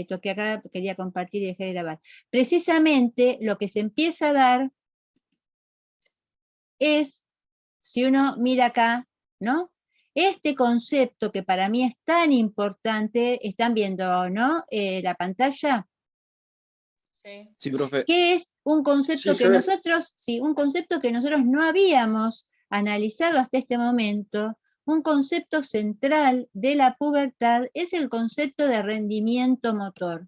toqué acá, quería compartir y dejé de grabar. Precisamente lo que se empieza a dar es, si uno mira acá, ¿no? Este concepto que para mí es tan importante, están viendo, ¿no? La pantalla, Sí, profe. que es un concepto Sí, que se ve. nosotros, sí, un concepto que nosotros no habíamos analizado hasta este momento. Un concepto central de la pubertad es el concepto de rendimiento motor.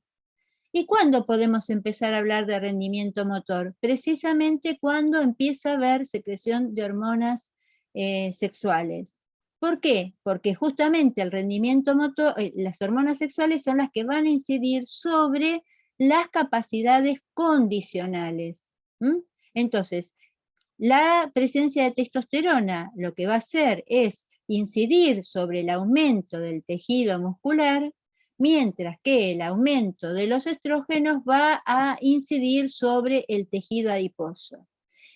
¿Y cuándo podemos empezar a hablar de rendimiento motor? Precisamente cuando empieza a haber secreción de hormonas sexuales. ¿Por qué? Porque justamente el rendimiento motor, las hormonas sexuales son las que van a incidir sobre las capacidades condicionales. ¿Mm? Entonces, la presencia de testosterona lo que va a hacer es incidir sobre el aumento del tejido muscular, mientras que el aumento de los estrógenos va a incidir sobre el tejido adiposo.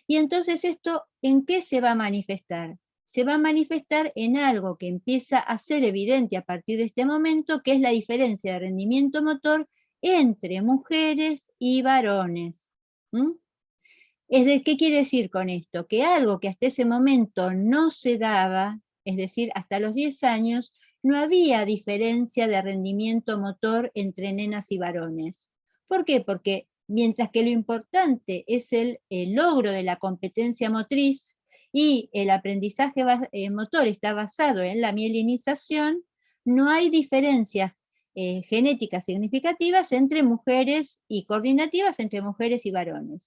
Y entonces esto, ¿en qué se va a manifestar? Se va a manifestar en algo que empieza a ser evidente a partir de este momento, que es la diferencia de rendimiento motor entre mujeres y varones. ¿Mm? ¿Qué quiere decir con esto? Que algo que hasta ese momento no se daba, es decir, hasta los 10 años, no había diferencia de rendimiento motor entre nenas y varones. ¿Por qué? Porque mientras que lo importante es el logro de la competencia motriz y el aprendizaje motor está basado en la mielinización, no hay diferencias genéticas significativas entre mujeres y coordinativas entre mujeres y varones.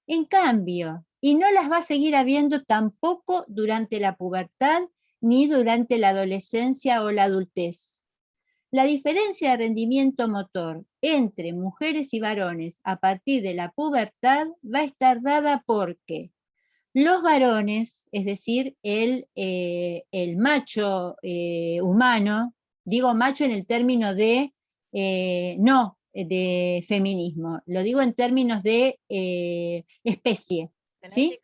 En cambio, y no las va a seguir habiendo tampoco durante la pubertad ni durante la adolescencia o la adultez. La diferencia de rendimiento motor entre mujeres y varones a partir de la pubertad va a estar dada porque los varones, es decir, el macho humano, digo macho en el término de no de feminismo, lo digo en términos de especie, ¿sí?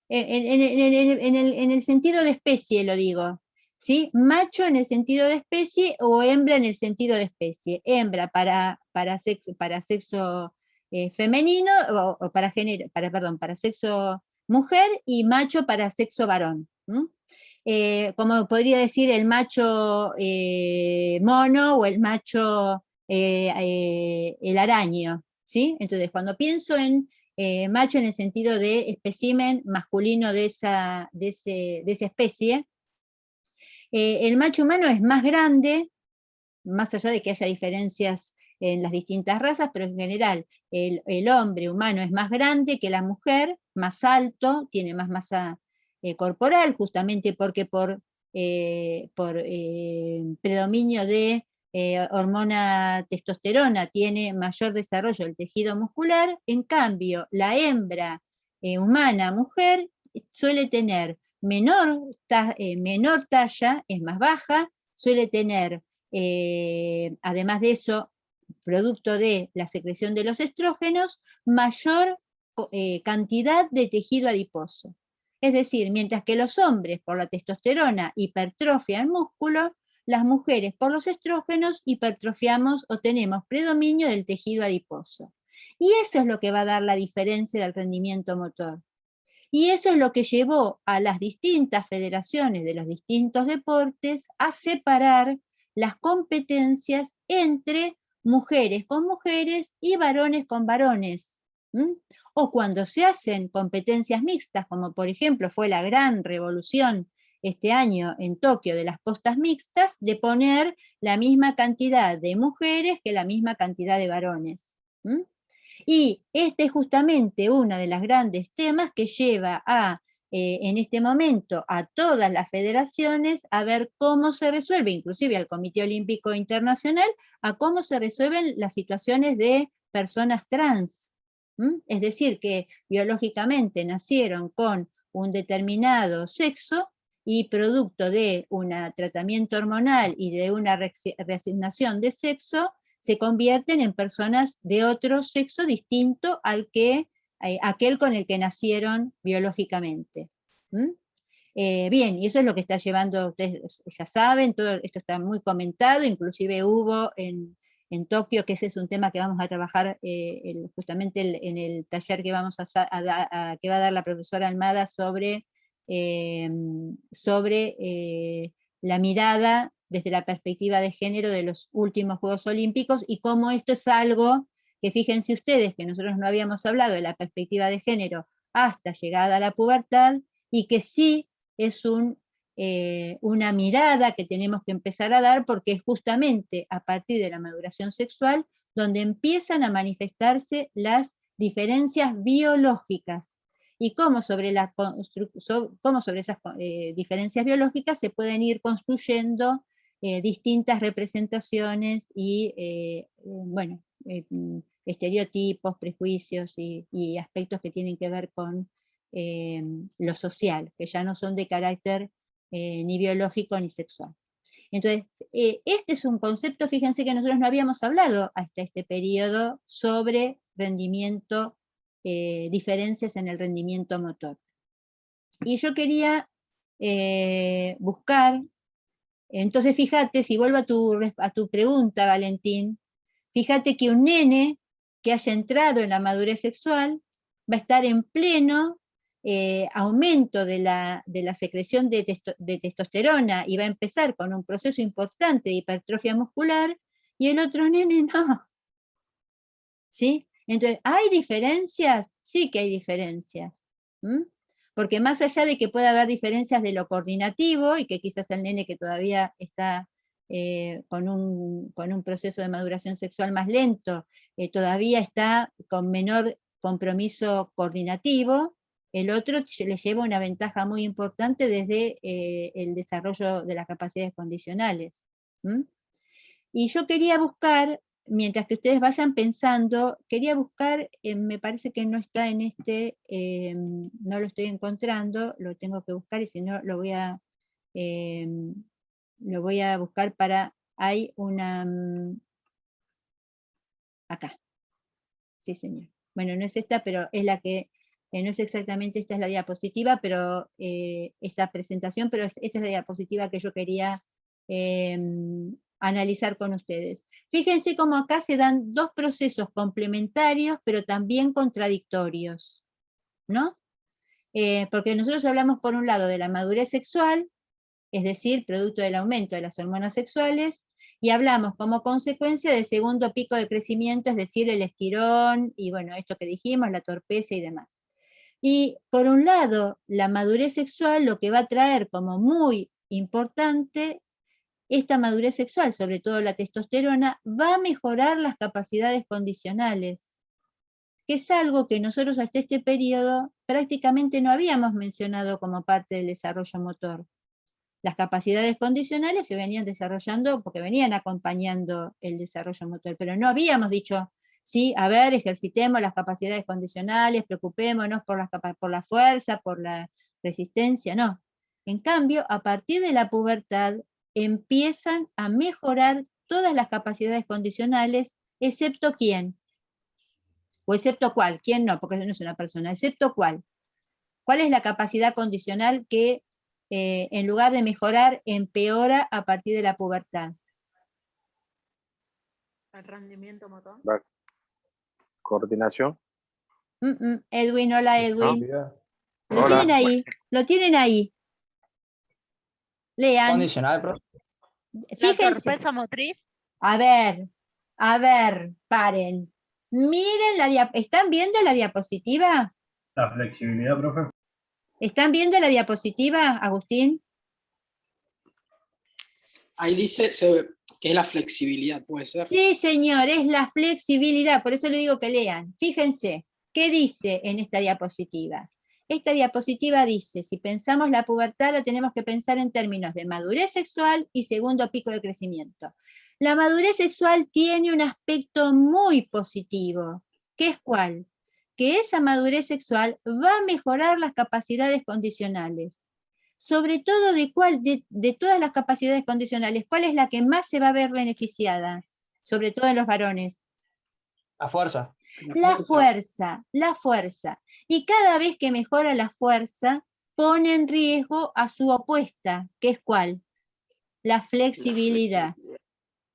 En el sentido de especie lo digo, ¿sí? Macho en el sentido de especie o hembra en el sentido de especie. Hembra para sexo femenino o para sexo mujer y macho para sexo varón. Como podría decir el macho mono o el macho el araño, ¿sí? Entonces, cuando pienso en macho en el sentido de espécimen masculino de esa especie, el macho humano es más grande, más allá de que haya diferencias en las distintas razas, pero en general el hombre humano es más grande que la mujer, más alto, tiene más masa corporal, justamente porque por predominio de hormona testosterona tiene mayor desarrollo del tejido muscular. En cambio, la hembra humana, mujer, suele tener menor talla, es más baja, suele tener además de eso, producto de la secreción de los estrógenos, mayor cantidad de tejido adiposo. Es decir, mientras que los hombres por la testosterona hipertrofian músculo, las mujeres por los estrógenos hipertrofiamos o tenemos predominio del tejido adiposo. Y eso es lo que va a dar la diferencia del rendimiento motor. Y eso es lo que llevó a las distintas federaciones de los distintos deportes a separar las competencias entre mujeres con mujeres y varones con varones. ¿Mm? O cuando se hacen competencias mixtas, como por ejemplo fue la gran revolución este año en Tokio de las postas mixtas, de poner la misma cantidad de mujeres que la misma cantidad de varones. ¿Mm? Y este es justamente uno de los grandes temas que lleva en este momento a todas las federaciones a ver cómo se resuelve, inclusive al Comité Olímpico Internacional, a cómo se resuelven las situaciones de personas trans. Es decir, que biológicamente nacieron con un determinado sexo y producto de un tratamiento hormonal y de una reasignación de sexo, se convierten en personas de otro sexo distinto al que aquel con el que nacieron biológicamente. Bien, y eso es lo que está llevando, ustedes ya saben, todo esto está muy comentado, inclusive hubo en en Tokio, que ese es un tema que vamos a trabajar justamente en el taller que, que va a dar la profesora Almada sobre la mirada desde la perspectiva de género de los últimos Juegos Olímpicos, y cómo esto es algo que, fíjense ustedes, que nosotros no habíamos hablado de la perspectiva de género hasta llegada a la pubertad, y que sí es una mirada que tenemos que empezar a dar, porque es justamente a partir de la maduración sexual donde empiezan a manifestarse las diferencias biológicas, y cómo sobre esas diferencias biológicas se pueden ir construyendo distintas representaciones y, estereotipos, prejuicios y aspectos que tienen que ver con lo social, que ya no son de carácter ni biológico ni sexual. Entonces, este es un concepto, fíjense que nosotros no habíamos hablado hasta este periodo sobre rendimiento, diferencias en el rendimiento motor. Y yo quería buscar, entonces fíjate, si vuelvo a tu pregunta, Valentín, fíjate que un nene que haya entrado en la madurez sexual va a estar en pleno aumento de la secreción de testosterona, y va a empezar con un proceso importante de hipertrofia muscular, y el otro nene no. ¿Sí? Entonces, ¿hay diferencias? Sí que hay diferencias. Porque más allá de que pueda haber diferencias de lo coordinativo, y que quizás el nene que todavía está con un proceso de maduración sexual más lento, todavía está con menor compromiso coordinativo, el otro le lleva una ventaja muy importante desde el desarrollo de las capacidades condicionales. Y yo quería buscar, mientras que ustedes vayan pensando, quería buscar, me parece que no está en no lo estoy encontrando, lo tengo que buscar, y si no lo voy a buscar hay una, acá, sí señor. Bueno, no es esta, pero es la que, no es exactamente, esta es la diapositiva, pero esta presentación, pero esta es la diapositiva que yo quería analizar con ustedes. Fíjense cómo acá se dan dos procesos complementarios, pero también contradictorios, ¿no? Porque nosotros hablamos por un lado de la madurez sexual, es decir, producto del aumento de las hormonas sexuales, y hablamos como consecuencia del segundo pico de crecimiento, es decir, el estirón, y bueno, esto que dijimos, la torpeza y demás. Y por un lado, la madurez sexual lo que va a traer como muy importante, esta madurez sexual, sobre todo la testosterona, va a mejorar las capacidades condicionales, que es algo que nosotros hasta este periodo prácticamente no habíamos mencionado como parte del desarrollo motor. Las capacidades condicionales se venían desarrollando porque venían acompañando el desarrollo motor, pero no habíamos dicho, sí, a ver, ejercitemos las capacidades condicionales, preocupémonos por la fuerza, por la resistencia, no. En cambio, a partir de la pubertad, empiezan a mejorar todas las capacidades condicionales, excepto quién, o excepto cuál, quién no, porque no es una persona, excepto cuál. ¿Cuál es la capacidad condicional que en lugar de mejorar, empeora a partir de la pubertad? El rendimiento motor. La coordinación. Edwin, hola Edwin. Lo Hola. tienen ahí, lo tienen ahí. Lean. Condicional, profe. Fíjense. La torpeza motriz. A ver, paren. Miren ¿están viendo la diapositiva? La flexibilidad, profe. ¿Están viendo la diapositiva, Agustín? Ahí dice que es la flexibilidad, ¿puede ser? Sí, señor, es la flexibilidad, por eso le digo que lean. Fíjense, ¿qué dice en esta diapositiva? Esta diapositiva dice, si pensamos la pubertad, la tenemos que pensar en términos de madurez sexual y segundo pico de crecimiento. La madurez sexual tiene un aspecto muy positivo, ¿qué es cuál? Que esa madurez sexual va a mejorar las capacidades condicionales. Sobre todo de todas las capacidades condicionales, ¿cuál es la que más se va a ver beneficiada? Sobre todo en los varones. La fuerza. La fuerza. Y cada vez que mejora la fuerza, pone en riesgo a su opuesta, que es ¿cuál? La flexibilidad.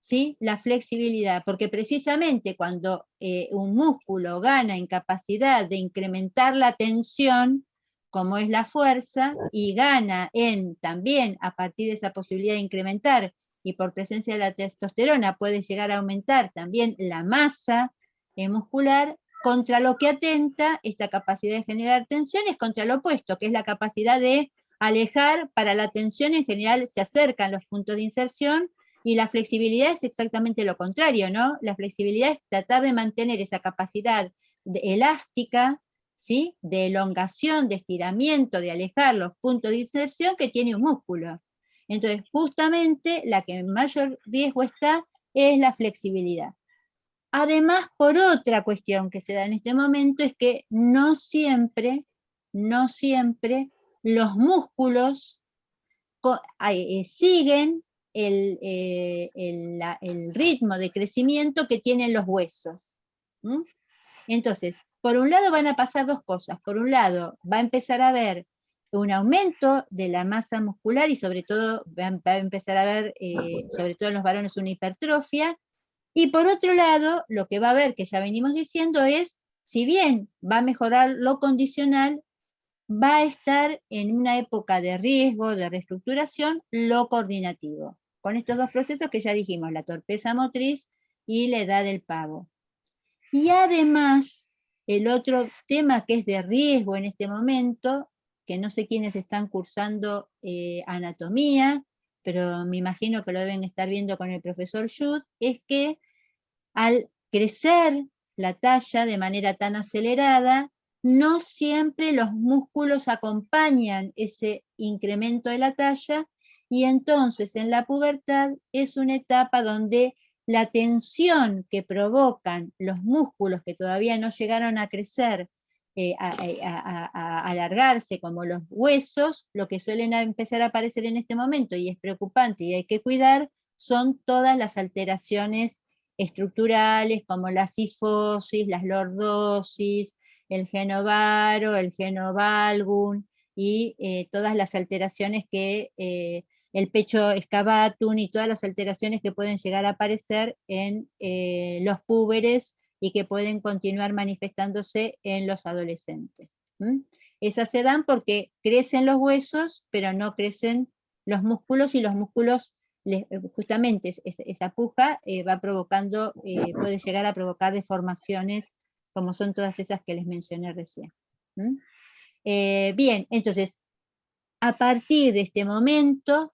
¿sí? La flexibilidad, porque precisamente cuando un músculo gana en capacidad de incrementar la tensión, como es la fuerza, y gana en también a partir de esa posibilidad de incrementar, y por presencia de la testosterona puede llegar a aumentar también la masa muscular, contra lo que atenta esta capacidad de generar tensión es contra lo opuesto, que es la capacidad de alejar. Para la tensión en general se acercan los puntos de inserción, y la flexibilidad es exactamente lo contrario, ¿no? La flexibilidad es tratar de mantener esa capacidad elástica, ¿sí? De elongación, de estiramiento, de alejar los puntos de inserción que tiene un músculo. Entonces, justamente la que en mayor riesgo está es la flexibilidad. Además, por otra cuestión que se da en este momento, es que no siempre los músculos siguen el ritmo de crecimiento que tienen los huesos. ¿Mm? Entonces, por un lado van a pasar dos cosas. Por un lado, va a empezar a haber un aumento de la masa muscular y sobre todo va a empezar a haber, sobre todo en los varones, una hipertrofia. Y por otro lado, lo que va a haber, que ya venimos diciendo, es, si bien va a mejorar lo condicional, va a estar en una época de riesgo, de reestructuración, lo coordinativo. Con estos dos procesos que ya dijimos, la torpeza motriz y la edad del pavo. Y además, el otro tema que es de riesgo en este momento, que no sé quiénes están cursando anatomía, pero me imagino que lo deben estar viendo con el profesor Schut, es que al crecer la talla de manera tan acelerada, no siempre los músculos acompañan ese incremento de la talla, y entonces en la pubertad es una etapa donde la tensión que provocan los músculos que todavía no llegaron a crecer, a alargarse como los huesos, lo que suelen empezar a aparecer en este momento, y es preocupante y hay que cuidar, son todas las alteraciones estructurales como la cifosis, las lordosis, el genovaro, el genovalgum, y todas las alteraciones que el pecho excavatum y todas las alteraciones que pueden llegar a aparecer en los púberes y que pueden continuar manifestándose en los adolescentes. ¿Mm? Esas se dan porque crecen los huesos, pero no crecen los músculos, y los músculos, justamente esa puja va provocando, puede llegar a provocar deformaciones, como son todas esas que les mencioné recién. ¿Mm? Bien, entonces, a partir de este momento,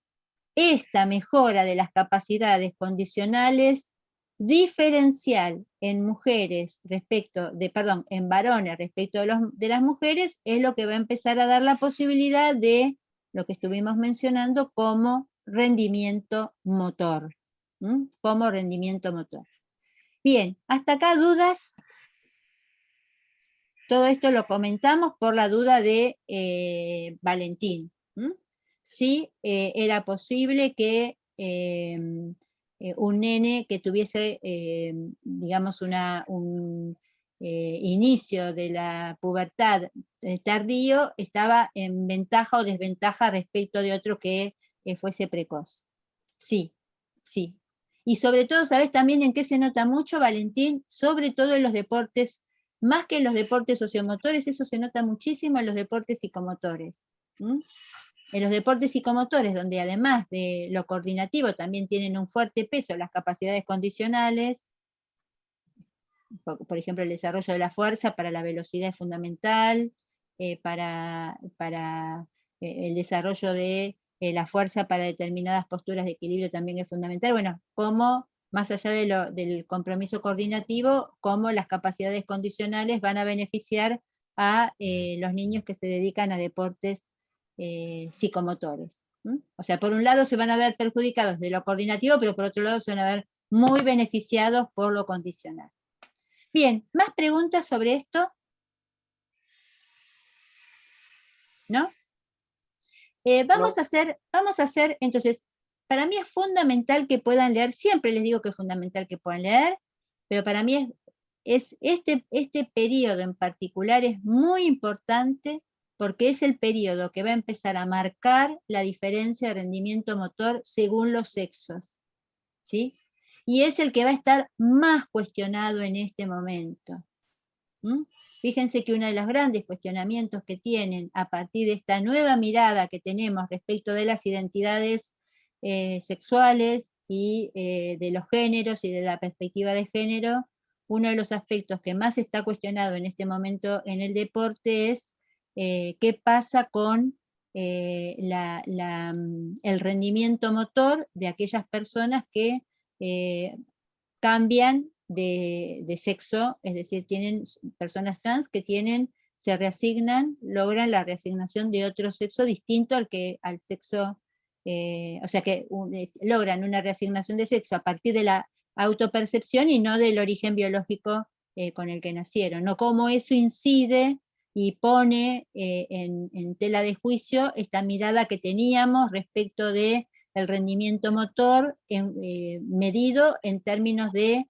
esta mejora de las capacidades condicionales diferencial en mujeres respecto de, perdón, en varones respecto de las mujeres, es lo que va a empezar a dar la posibilidad de lo que estuvimos mencionando como rendimiento motor. ¿Mm? Como rendimiento motor. Bien, hasta acá dudas. Todo esto lo comentamos por la duda de Valentín. ¿Mm? Si era posible que un nene que tuviese, digamos, un inicio de la pubertad tardío, estaba en ventaja o desventaja respecto de otro que fuese precoz. Sí, sí. Y sobre todo, ¿sabes también en qué se nota mucho, Valentín? Sobre todo en los deportes, más que en los deportes sociomotores, eso se nota muchísimo en los deportes psicomotores. ¿Mm? En los deportes psicomotores, donde además de lo coordinativo también tienen un fuerte peso las capacidades condicionales, por ejemplo, el desarrollo de la fuerza para la velocidad es fundamental, para el desarrollo de la fuerza para determinadas posturas de equilibrio también es fundamental. Bueno, como más allá del compromiso coordinativo, cómo las capacidades condicionales van a beneficiar a los niños que se dedican a deportes psicomotores. ¿Mm? O sea, por un lado se van a ver perjudicados de lo coordinativo, pero por otro lado se van a ver muy beneficiados por lo condicional. Bien, ¿más preguntas sobre esto? ¿No? Vamos a hacer, entonces, para mí es fundamental que puedan leer, siempre les digo que es fundamental que puedan leer, pero para mí es este periodo en particular es muy importante porque es el periodo que va a empezar a marcar la diferencia de rendimiento motor según los sexos, ¿sí? y es el que va a estar más cuestionado en este momento. ¿Mm? Fíjense que uno de los grandes cuestionamientos que tienen a partir de esta nueva mirada que tenemos respecto de las identidades sexuales y de los géneros y de la perspectiva de género, uno de los aspectos que más está cuestionado en este momento en el deporte es qué pasa con el rendimiento motor de aquellas personas que cambian de sexo, es decir, tienen personas trans que se reasignan, logran la reasignación de otro sexo distinto al sexo, o sea que logran una reasignación de sexo a partir de la autopercepción y no del origen biológico con el que nacieron, no cómo eso incide y pone en tela de juicio esta mirada que teníamos respecto de el rendimiento motor medido en términos de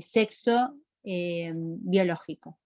sexo biológico.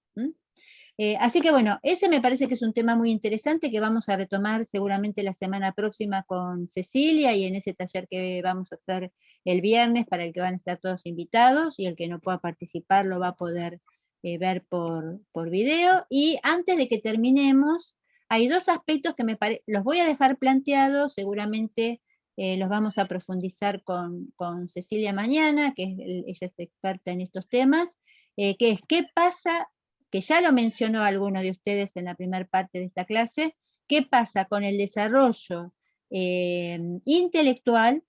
Así que bueno, ese me parece que es un tema muy interesante que vamos a retomar seguramente la semana próxima con Cecilia y en ese taller que vamos a hacer el viernes para el que van a estar todos invitados y el que no pueda participar lo va a poder ver por video. Y antes de que terminemos, hay dos aspectos que los voy a dejar planteados, seguramente los vamos a profundizar con Cecilia mañana, que ella es experta en estos temas, que es qué pasa, que ya lo mencionó alguno de ustedes en la primera parte de esta clase, qué pasa con el desarrollo intelectual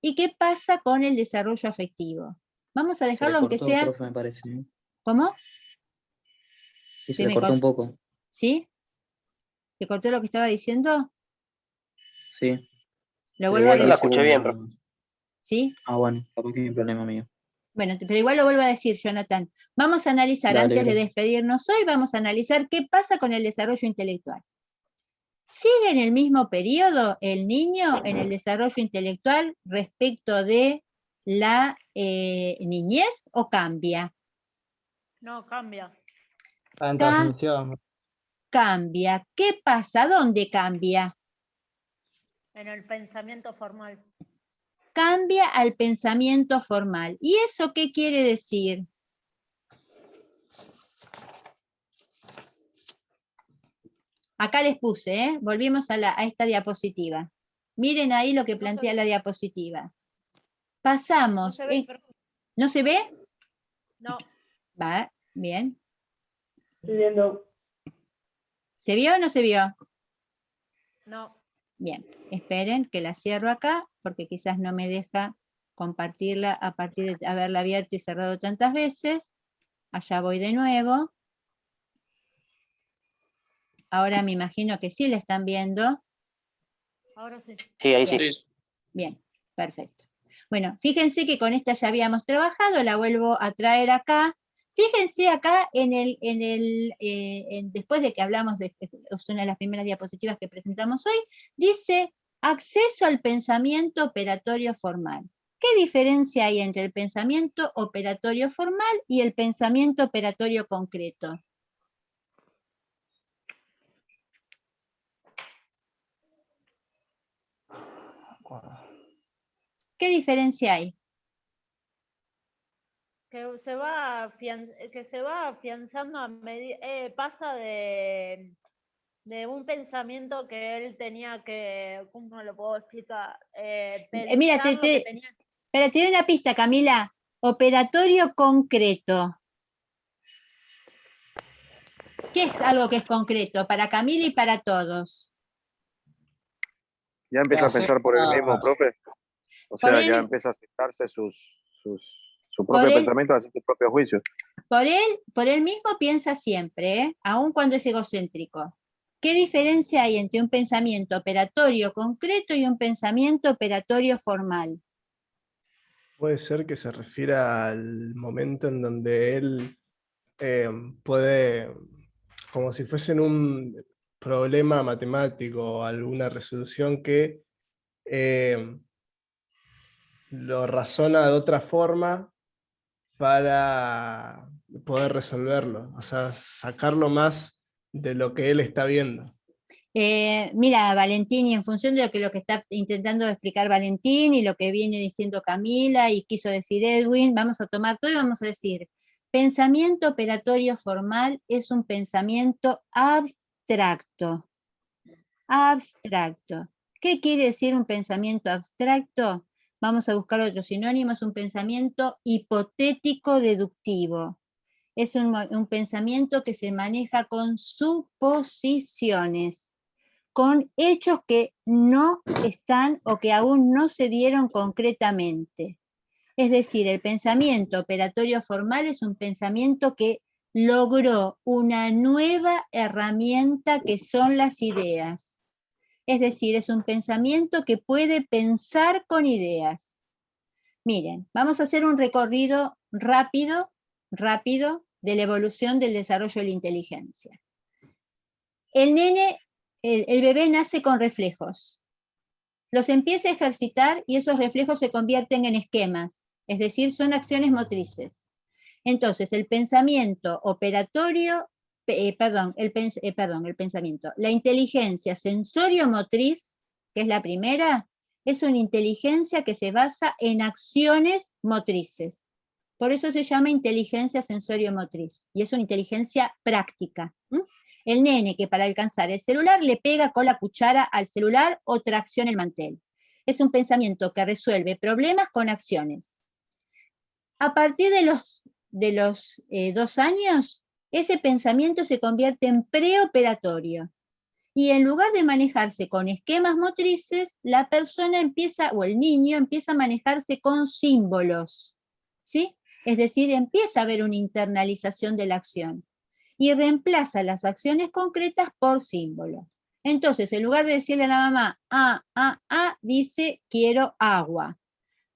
y qué pasa con el desarrollo afectivo. Vamos a dejarlo aunque sea... profe, me parece, ¿no? ¿Cómo? Y se le cortó un poco. ¿Sí? ¿Se cortó lo que estaba diciendo? Sí. Lo vuelvo a igual no la decir. escuché bien, profe. ¿Sí? Ah, bueno, capaz que es un problema mío. Bueno, pero igual lo vuelvo a decir, Jonathan. Vamos a analizar, Dale, antes de gracias. despedirnos hoy, vamos a analizar qué pasa con el desarrollo intelectual. ¿Sigue en el mismo periodo el niño en el desarrollo intelectual respecto de la niñez o cambia? No, cambia. Está en transmisión. Cambia. ¿Qué pasa? ¿Dónde cambia? En el pensamiento formal. Cambia al pensamiento formal. ¿Y eso qué quiere decir? Acá les puse, volvimos a esta diapositiva. Miren ahí lo que plantea la diapositiva. Pasamos. No se ve, ¿No se ve? no. Va, bien. Estoy viendo. ¿Se vio o no se vio? No. Bien, esperen que la cierro acá, porque quizás no me deja compartirla a partir de haberla abierto y cerrado tantas veces. Allá voy de nuevo. Ahora me imagino que sí la están viendo. Ahora sí. Sí, ahí Bien. sí. Bien, perfecto. Bueno, fíjense que con esta ya habíamos trabajado, la vuelvo a traer acá. Fíjense acá después de que hablamos es una de las primeras diapositivas que presentamos hoy, dice acceso al pensamiento operatorio formal. ¿Qué diferencia hay entre el pensamiento operatorio formal y el pensamiento operatorio concreto? ¿Qué diferencia hay? Que se va afianzando a medida, pasa de un pensamiento que él tenía que, ¿cómo lo puedo explicar? Mira, Pensar lo que tenía. pero te doy una pista, Camila. Operatorio concreto. ¿Qué es algo que es concreto para Camila y para todos? Ya empieza a pensar por el mismo, profe. O Por sea, ya él- empieza a aceptarse su Por propio él- pensamiento, a hacer su propio juicio. Por él mismo piensa siempre, aun cuando es egocéntrico. ¿Qué diferencia hay entre un pensamiento operatorio concreto y un pensamiento operatorio formal? Puede ser que se refiera al momento en donde él puede, como si fuese en un problema matemático o alguna resolución que lo razona de otra forma para poder resolverlo, o sea, sacarlo más de lo que él está viendo. Mira, Valentín, y en función de lo que está intentando explicar Valentín y lo que viene diciendo Camila y quiso decir Edwin, vamos a tomar todo y vamos a decir, pensamiento operatorio formal es un pensamiento abstracto. Abstracto. ¿Qué quiere decir un pensamiento abstracto? Vamos a buscar otro sinónimo, es un pensamiento hipotético deductivo. Es un pensamiento que se maneja con suposiciones, con hechos que no están o que aún no se dieron concretamente. Es decir, el pensamiento operatorio formal es un pensamiento que logró una nueva herramienta que son las ideas. Es decir, es un pensamiento que puede pensar con ideas. Miren, vamos a hacer un recorrido rápido de la evolución del desarrollo de la inteligencia. El bebé nace con reflejos. Los empieza a ejercitar y esos reflejos se convierten en esquemas, es decir, son acciones motrices. Entonces, el pensamiento operatorio, el pensamiento, la inteligencia sensorio-motriz, que es la primera, es una inteligencia que se basa en acciones motrices. Por eso se llama inteligencia sensorio-motriz, y es una inteligencia práctica. El nene que para alcanzar el celular le pega con la cuchara al celular o tracciona el mantel. Es un pensamiento que resuelve problemas con acciones. A partir de los 2 años, ese pensamiento se convierte en preoperatorio. Y en lugar de manejarse con esquemas motrices, la persona empieza, o el niño empieza a manejarse con símbolos, ¿sí? Es decir, empieza a haber una internalización de la acción y reemplaza las acciones concretas por símbolos. Entonces, en lugar de decirle a la mamá, dice, quiero agua.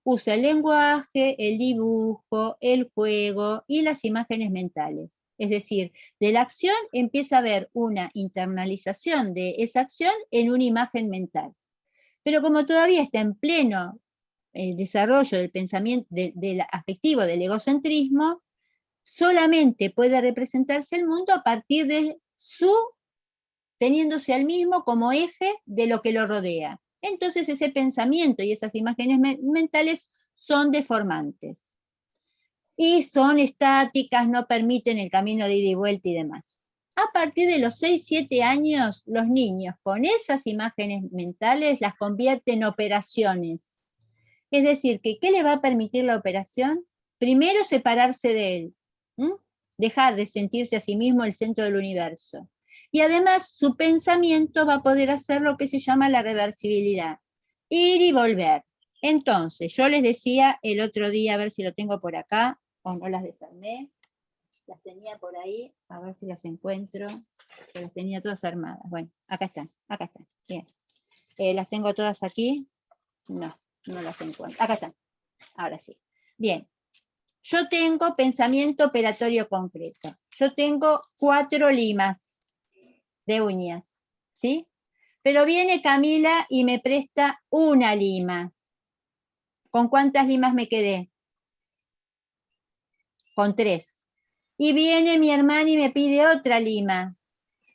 Usa el lenguaje, el dibujo, el juego y las imágenes mentales. Es decir, de la acción empieza a haber una internalización de esa acción en una imagen mental. Pero como todavía está en pleno desarrollo del pensamiento del afectivo, del egocentrismo, solamente puede representarse el mundo a partir de teniéndose al mismo como eje de lo que lo rodea. Entonces ese pensamiento y esas imágenes mentales son deformantes. Y son estáticas, no permiten el camino de ida y vuelta y demás. A partir de los 6-7 años, los niños con esas imágenes mentales las convierten en operaciones. Es decir, que ¿qué le va a permitir la operación? Primero, separarse de él. Dejar de sentirse a sí mismo el centro del universo. Y además su pensamiento va a poder hacer lo que se llama la reversibilidad, ir y volver. Entonces, yo les decía el otro día, a ver si lo tengo por acá, o no las desarmé, las tenía por ahí, a ver si las encuentro, que las tenía todas armadas. Bueno, acá están, bien. ¿Las tengo todas aquí? No las encuentro. Acá están, ahora sí. Bien. Yo tengo pensamiento operatorio concreto. Yo tengo 4 limas de uñas, ¿sí? Pero viene Camila y me presta una lima. ¿Con cuántas limas me quedé? Con 3. Y viene mi hermana y me pide otra lima.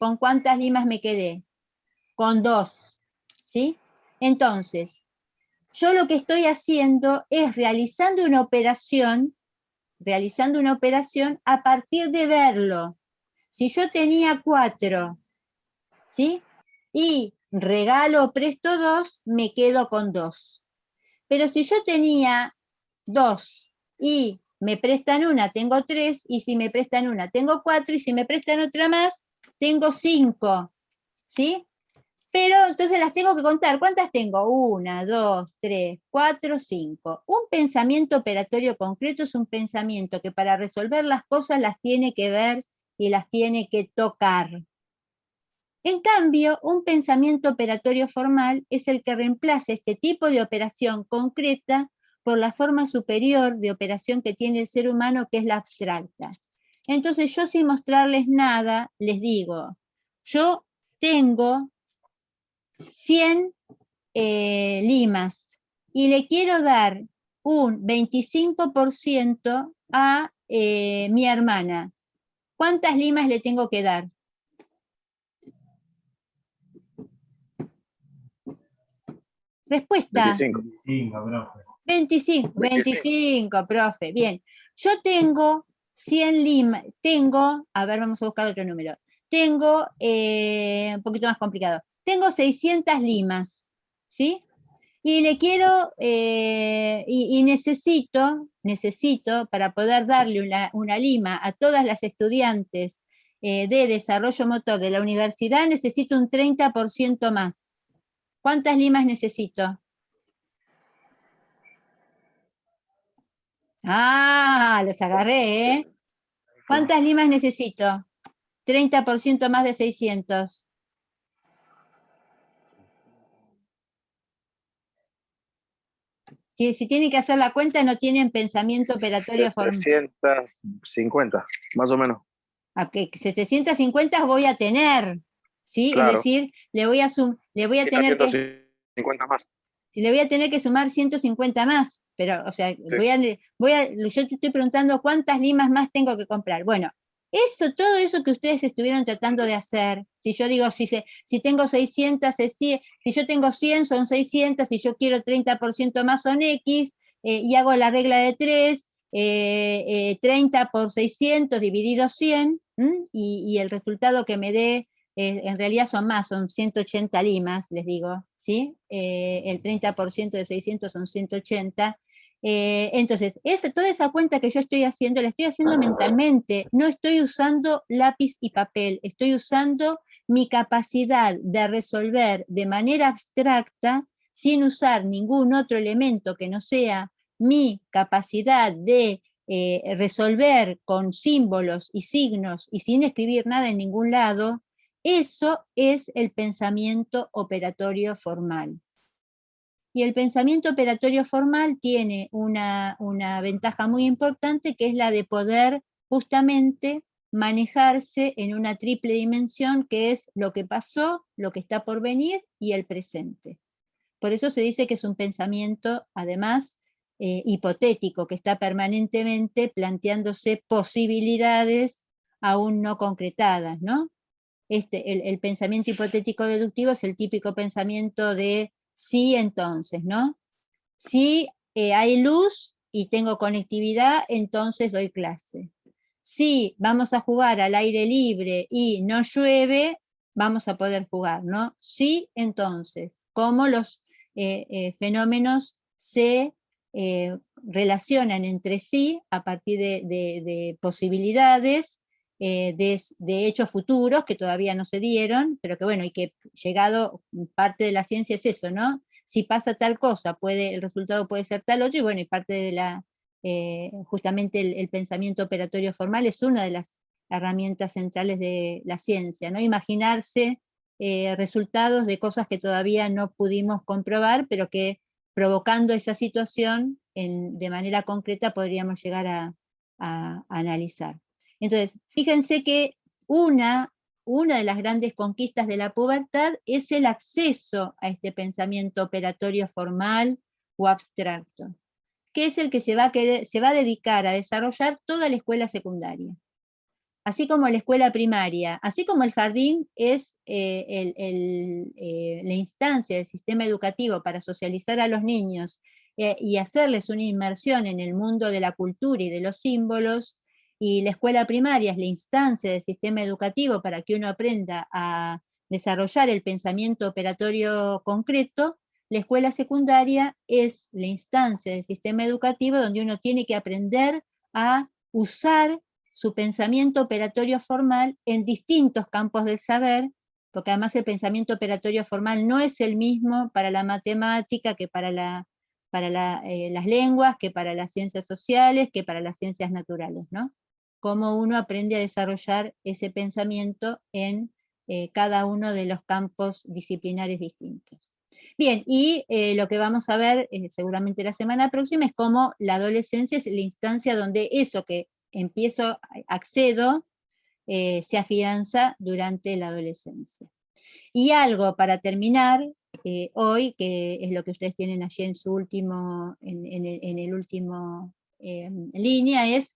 ¿Con cuántas limas me quedé? Con 2, ¿sí? Entonces, yo lo que estoy haciendo es realizando una operación a partir de verlo. Si yo tenía 4, ¿sí? Y regalo o presto 2, me quedo con 2. Pero si yo tenía 2 y me prestan una, tengo 3, y si me prestan una, tengo 4, y si me prestan otra más, tengo 5, ¿sí? Pero entonces las tengo que contar. ¿Cuántas tengo? 1, 2, 3, 4, 5. Un pensamiento operatorio concreto es un pensamiento que para resolver las cosas las tiene que ver y las tiene que tocar. En cambio, un pensamiento operatorio formal es el que reemplaza este tipo de operación concreta por la forma superior de operación que tiene el ser humano, que es la abstracta. Entonces yo, sin mostrarles nada, les digo, yo tengo 100 limas y le quiero dar un 25% a mi hermana. ¿Cuántas limas le tengo que dar? Respuesta. 25. 25, 25, profe. Bien. Yo tengo 100 limas, a ver, vamos a buscar otro número. Tengo, un poquito más complicado, tengo 600 limas, ¿sí? Y le quiero, y necesito, para poder darle una lima a todas las estudiantes de desarrollo motor de la universidad, necesito un 30% más. ¿Cuántas limas necesito? Ah, los agarré, ¿eh? ¿Cuántas limas necesito? 30% más de 600. Si tienen que hacer la cuenta, no tienen pensamiento operatorio formal. 750, más o menos. A que 750 voy a tener, ¿sí? Claro. Es decir, le voy a tener que... 150 más. Le voy a tener que sumar 150 más, pero, o sea, Sí. yo te estoy preguntando cuántas limas más tengo que comprar. Bueno, todo eso que ustedes estuvieron tratando de hacer, si yo digo, si tengo 600, si yo tengo 100 son 600, si yo quiero 30% más son X, y hago la regla de 3, 30 por 600 dividido 100, y el resultado que me dé, en realidad son más, son 180 limas, les digo, ¿sí? El 30% de 600 son 180. Entonces, toda esa cuenta que yo estoy haciendo, la estoy haciendo mentalmente, no estoy usando lápiz y papel, estoy usando mi capacidad de resolver de manera abstracta, sin usar ningún otro elemento que no sea mi capacidad de resolver con símbolos y signos y sin escribir nada en ningún lado. Eso es el pensamiento operatorio formal. Y el pensamiento operatorio formal tiene una ventaja muy importante, que es la de poder justamente manejarse en una triple dimensión, que es lo que pasó, lo que está por venir y el presente. Por eso se dice que es un pensamiento, además, hipotético, que está permanentemente planteándose posibilidades aún no concretadas, ¿no? El pensamiento hipotético deductivo es el típico pensamiento de sí, entonces, ¿no? Si hay luz y tengo conectividad, entonces doy clase. Si vamos a jugar al aire libre y no llueve, vamos a poder jugar, ¿no? Sí, entonces, cómo los fenómenos se relacionan entre sí a partir de posibilidades, de hechos futuros que todavía no se dieron, pero que bueno, y que llegado, parte de la ciencia es eso, ¿no? Si pasa tal cosa, el resultado puede ser tal otro, y bueno, y parte de justamente el pensamiento operatorio formal es una de las herramientas centrales de la ciencia, ¿no? Imaginarse resultados de cosas que todavía no pudimos comprobar, pero que provocando esa situación de manera concreta podríamos llegar a analizar. Entonces, fíjense que una de las grandes conquistas de la pubertad es el acceso a este pensamiento operatorio formal o abstracto, que es el que se va a dedicar a desarrollar toda la escuela secundaria. Así como la escuela primaria, así como el jardín es la instancia del sistema educativo para socializar a los niños y hacerles una inmersión en el mundo de la cultura y de los símbolos, y la escuela primaria es la instancia del sistema educativo para que uno aprenda a desarrollar el pensamiento operatorio concreto, la escuela secundaria es la instancia del sistema educativo donde uno tiene que aprender a usar su pensamiento operatorio formal en distintos campos del saber, porque además el pensamiento operatorio formal no es el mismo para la matemática que para las lenguas, que para las ciencias sociales, que para las ciencias naturales, ¿no? Cómo uno aprende a desarrollar ese pensamiento en cada uno de los campos disciplinares distintos. Bien, y lo que vamos a ver seguramente la semana próxima es cómo la adolescencia es la instancia donde eso que accedo, se afianza durante la adolescencia. Y algo para terminar hoy, que es lo que ustedes tienen allí en su último, en el último línea, es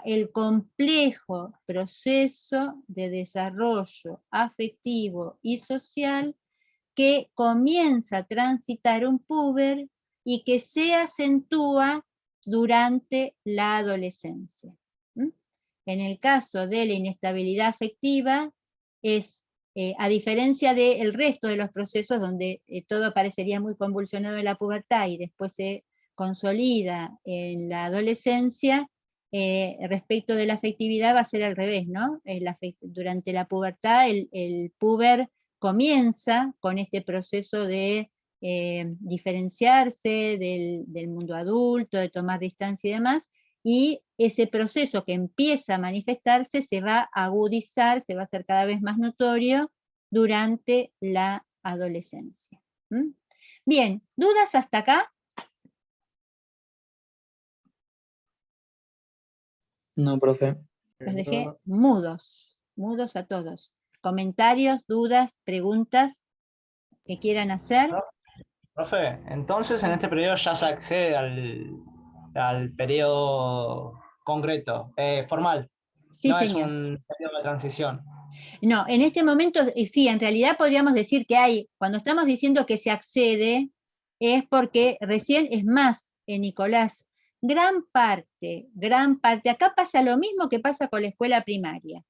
el complejo proceso de desarrollo afectivo y social que comienza a transitar un puber y que se acentúa durante la adolescencia. En el caso de la inestabilidad afectiva, es, a diferencia del resto de los procesos donde todo parecería muy convulsionado en la pubertad y después se consolida en la adolescencia, respecto de la afectividad va a ser al revés, ¿no? Durante la pubertad el puber comienza con este proceso de diferenciarse del mundo adulto, de tomar distancia y demás, y ese proceso que empieza a manifestarse se va a agudizar, se va a hacer cada vez más notorio durante la adolescencia. Bien, ¿dudas hasta acá? No, profe. Los dejé mudos, mudos a todos. Comentarios, dudas, preguntas que quieran hacer. Profe, entonces en este periodo ya se accede al periodo concreto, formal. Sí, No es señor. un periodo de transición. No, en este momento sí, en realidad podríamos decir que hay, cuando estamos diciendo que se accede, es porque recién, es más, Nicolás, gran parte, acá pasa lo mismo que pasa con la escuela primaria.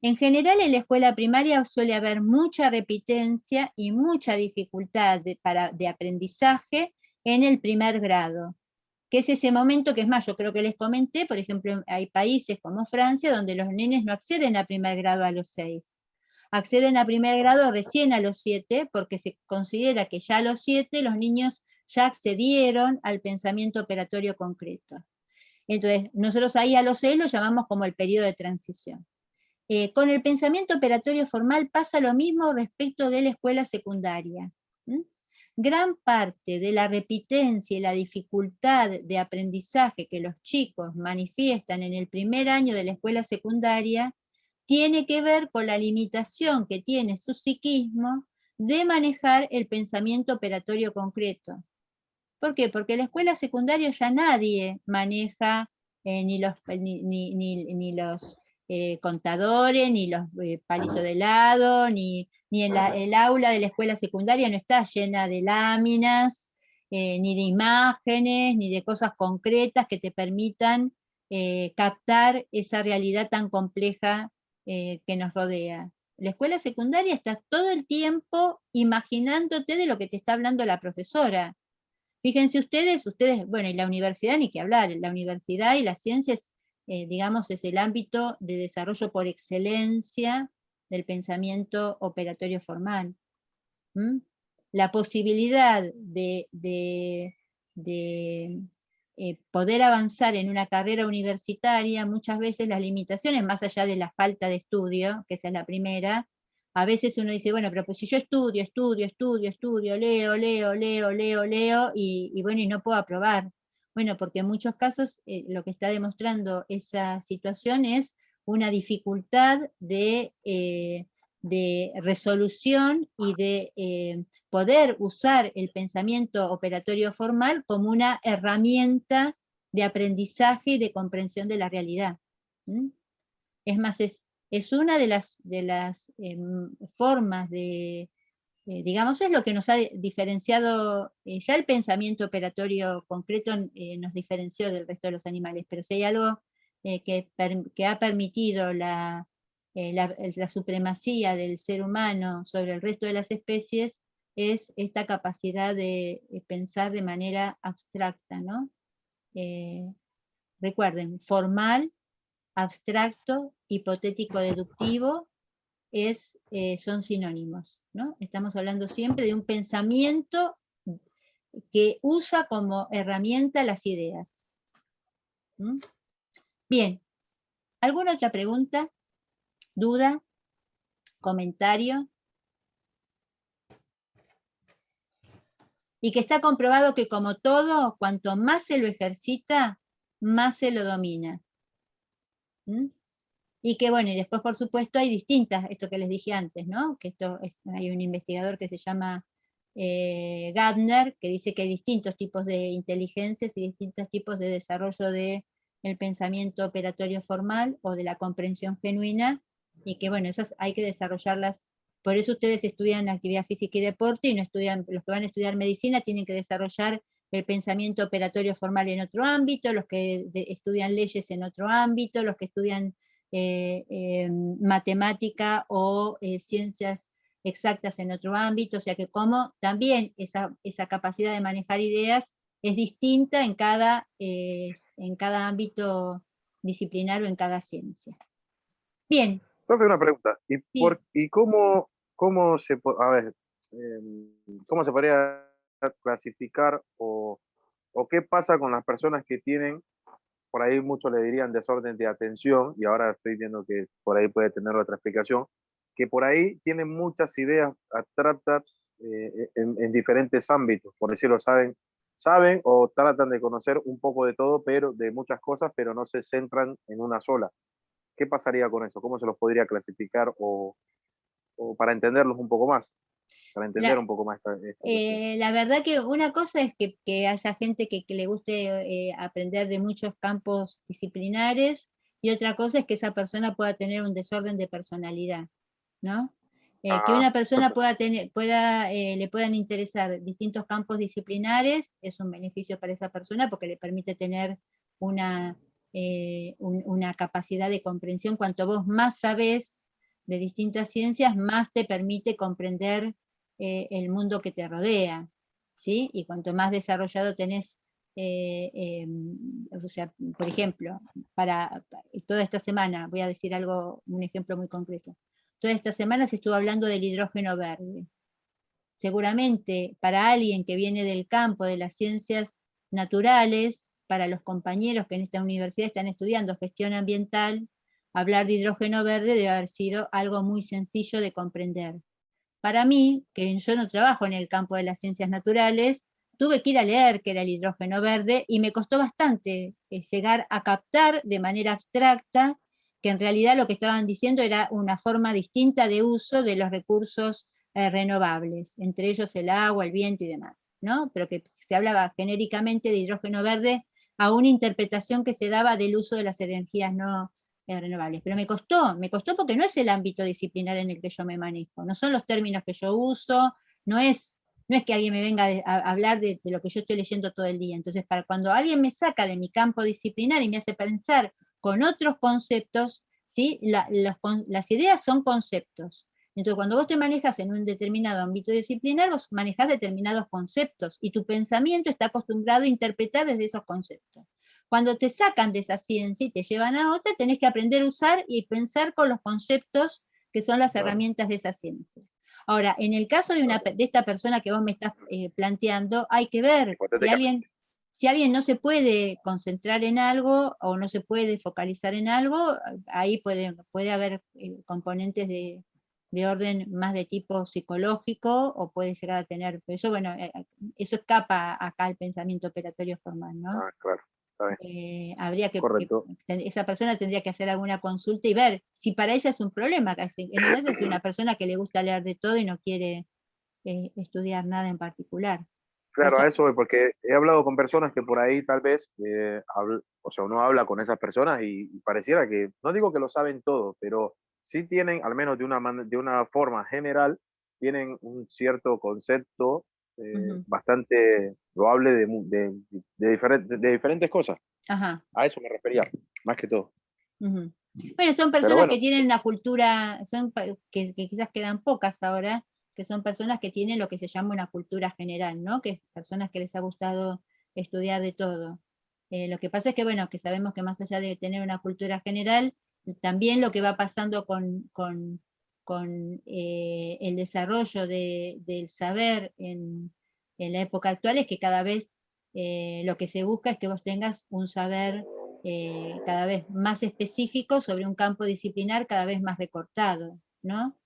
En general en la escuela primaria suele haber mucha repitencia y mucha dificultad de aprendizaje en el primer grado, que es ese momento que es más, yo creo que les comenté, por ejemplo, hay países como Francia donde los nenes no acceden a primer grado a los 6, acceden a primer grado recién a los 7, porque se considera que ya a los 7 los niños ya accedieron al pensamiento operatorio concreto. Entonces, nosotros ahí a los 6 lo llamamos como el periodo de transición. Con el pensamiento operatorio formal pasa lo mismo respecto de la escuela secundaria. Gran parte de la repitencia y la dificultad de aprendizaje que los chicos manifiestan en el primer año de la escuela secundaria tiene que ver con la limitación que tiene su psiquismo de manejar el pensamiento operatorio concreto. ¿Por qué? Porque en la escuela secundaria ya nadie maneja ni los contadores, ni los palitos de helado, ni el aula de la escuela secundaria no está llena de láminas, ni de imágenes, ni de cosas concretas que te permitan captar esa realidad tan compleja que nos rodea. La escuela secundaria está todo el tiempo imaginándote de lo que te está hablando la profesora. Fíjense ustedes, bueno, y la universidad ni que hablar, la universidad y las ciencias, digamos, es el ámbito de desarrollo por excelencia del pensamiento operatorio formal. La posibilidad de poder avanzar en una carrera universitaria, muchas veces las limitaciones, más allá de la falta de estudio, que esa es la primera, a veces uno dice, bueno, pero pues si yo estudio, leo, y bueno, y no puedo aprobar. Bueno, porque en muchos casos lo que está demostrando esa situación es una dificultad de resolución y de poder usar el pensamiento operatorio formal como una herramienta de aprendizaje y de comprensión de la realidad. Es más, es una de las formas de, digamos, es lo que nos ha diferenciado, ya el pensamiento operatorio concreto nos diferenció del resto de los animales, pero si hay algo que ha permitido la supremacía del ser humano sobre el resto de las especies, es esta capacidad de pensar de manera abstracta, ¿no? Recuerden, formal, abstracto, hipotético deductivo, son sinónimos, ¿no? Estamos hablando siempre de un pensamiento que usa como herramienta las ideas. Bien, ¿alguna otra pregunta? ¿Duda? ¿Comentario? Y que está comprobado que como todo, cuanto más se lo ejercita, más se lo domina. Y que bueno, y después por supuesto hay distintas, esto que les dije antes, ¿no? Que hay un investigador que se llama Gardner, que dice que hay distintos tipos de inteligencias y distintos tipos de desarrollo del pensamiento operatorio formal o de la comprensión genuina, y que bueno, esas hay que desarrollarlas Por eso ustedes estudian actividad física y deporte y no estudian, los que van a estudiar medicina tienen que desarrollar el pensamiento operatorio formal en otro ámbito, los que estudian leyes en otro ámbito, los que estudian matemática o ciencias exactas en otro ámbito, o sea que como también esa capacidad de manejar ideas es distinta en cada ámbito disciplinar o en cada ciencia. Bien. Profe, una pregunta. Sí. ¿Y cómo se podría clasificar o qué pasa con las personas que tienen, por ahí muchos le dirían desorden de atención, y ahora estoy viendo que por ahí puede tener otra explicación, que por ahí tienen muchas ideas abstractas en diferentes ámbitos, por decirlo, saben o tratan de conocer un poco de todo, pero de muchas cosas, pero no se centran en una sola? ¿Qué pasaría con eso? ¿Cómo se los podría clasificar o para entenderlos un poco más? Para entender un poco más esta cuestión. La verdad que una cosa es que haya gente que le guste aprender de muchos campos disciplinares, y otra cosa es que esa persona pueda tener un desorden de personalidad, ¿no? Que una persona le puedan interesar distintos campos disciplinares es un beneficio para esa persona porque le permite tener una capacidad de comprensión. Cuanto vos más sabés de distintas ciencias, más te permite comprender el mundo que te rodea, ¿sí? Y cuanto más desarrollado tenés, o sea, por ejemplo, toda esta semana, voy a decir un ejemplo muy concreto, toda esta semana se estuvo hablando del hidrógeno verde. Seguramente para alguien que viene del campo de las ciencias naturales, para los compañeros que en esta universidad están estudiando gestión ambiental, hablar de hidrógeno verde debe haber sido algo muy sencillo de comprender. Para mí, que yo no trabajo en el campo de las ciencias naturales, tuve que ir a leer qué era el hidrógeno verde y me costó bastante llegar a captar de manera abstracta que en realidad lo que estaban diciendo era una forma distinta de uso de los recursos renovables, entre ellos el agua, el viento y demás, ¿no? Pero que se hablaba genéricamente de hidrógeno verde a una interpretación que se daba del uso de las energías no renovables. Pero me costó porque no es el ámbito disciplinar en el que yo me manejo, no son los términos que yo uso, no es que alguien me venga a hablar de lo que yo estoy leyendo todo el día. Entonces, cuando alguien me saca de mi campo disciplinar y me hace pensar con otros conceptos, ¿sí? Las ideas son conceptos. Entonces, cuando vos te manejas en un determinado ámbito disciplinar, vos manejás determinados conceptos y tu pensamiento está acostumbrado a interpretar desde esos conceptos. Cuando te sacan de esa ciencia y te llevan a otra, tenés que aprender a usar y pensar con los conceptos que son las herramientas de esa ciencia. Ahora, en el caso de esta persona que vos me estás planteando, hay que ver si alguien no se puede concentrar en algo o no se puede focalizar en algo, ahí puede haber componentes de orden más de tipo psicológico o puede llegar a tener, eso bueno, eso escapa acá al pensamiento operatorio formal, ¿no? Claro. Habría que esa persona tendría que hacer alguna consulta y ver si para ella es un problema. En realidad es una persona que le gusta leer de todo y no quiere estudiar nada en particular. Claro, a eso voy, porque he hablado con personas que por ahí tal vez, o sea, uno habla con esas personas y pareciera que, no digo que lo saben todo, pero sí tienen, al menos de una forma general, tienen un cierto concepto bastante loable de diferentes cosas. Ajá. A eso me refería, más que todo. Bueno, son personas que tienen una cultura, que quizás quedan pocas ahora, que son personas que tienen lo que se llama una cultura general, ¿no? Que es personas que les ha gustado estudiar de todo. Lo que pasa es que, bueno, que sabemos que más allá de tener una cultura general, también lo que va pasando con el desarrollo del saber en la época actual es que cada vez lo que se busca es que vos tengas un saber cada vez más específico sobre un campo disciplinar cada vez más recortado, ¿no?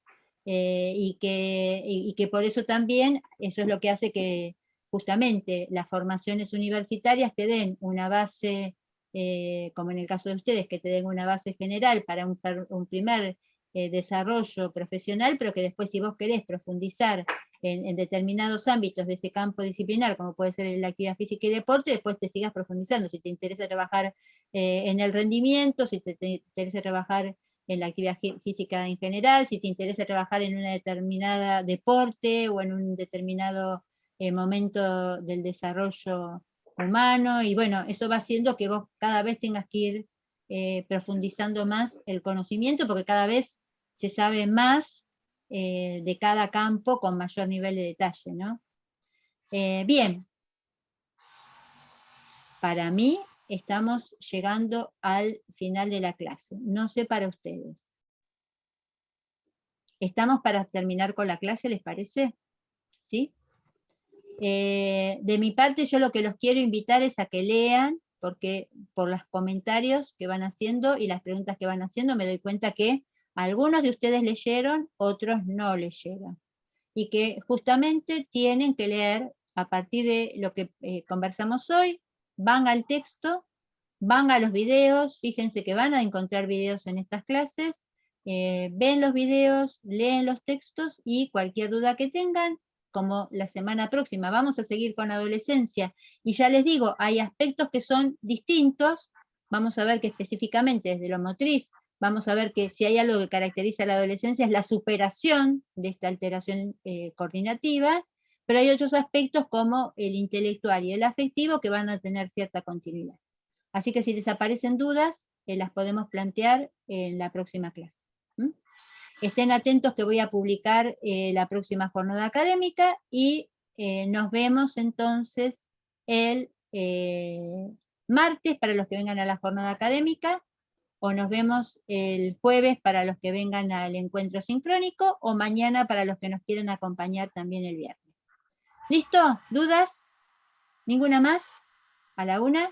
Y que por eso también, eso es lo que hace que justamente las formaciones universitarias te den una base, como en el caso de ustedes, que te den una base general para un primer desarrollo profesional, pero que después si vos querés profundizar en determinados ámbitos de ese campo disciplinar, como puede ser la actividad física y deporte, después te sigas profundizando. Si te interesa trabajar en el rendimiento, si te interesa trabajar en la actividad física en general, si te interesa trabajar en una determinada deporte o en un determinado momento del desarrollo humano, y bueno, eso va haciendo que vos cada vez tengas que ir profundizando más el conocimiento, porque cada vez se sabe más de cada campo con mayor nivel de detalle, ¿no? Bien, para mí estamos llegando al final de la clase. No sé para ustedes. ¿Estamos para terminar con la clase, les parece? ¿Sí? De mi parte, yo lo que los quiero invitar es a que lean, porque por los comentarios que van haciendo y las preguntas que van haciendo, me doy cuenta que algunos de ustedes leyeron, otros no leyeron. Y que justamente tienen que leer a partir de lo que conversamos hoy, van al texto, van a los videos, fíjense que van a encontrar videos en estas clases, ven los videos, leen los textos y cualquier duda que tengan, como la semana próxima vamos a seguir con adolescencia, y ya les digo, hay aspectos que son distintos, vamos a ver que específicamente desde lo motriz, vamos a ver que si hay algo que caracteriza a la adolescencia es la superación de esta alteración coordinativa, pero hay otros aspectos como el intelectual y el afectivo que van a tener cierta continuidad. Así que si les aparecen dudas, las podemos plantear en la próxima clase. Estén atentos que voy a publicar la próxima jornada académica y nos vemos entonces el martes para los que vengan a la jornada académica, o nos vemos el jueves para los que vengan al encuentro sincrónico, o mañana para los que nos quieren acompañar también el viernes. ¿Listo? ¿Dudas? ¿Ninguna más? ¿A la una?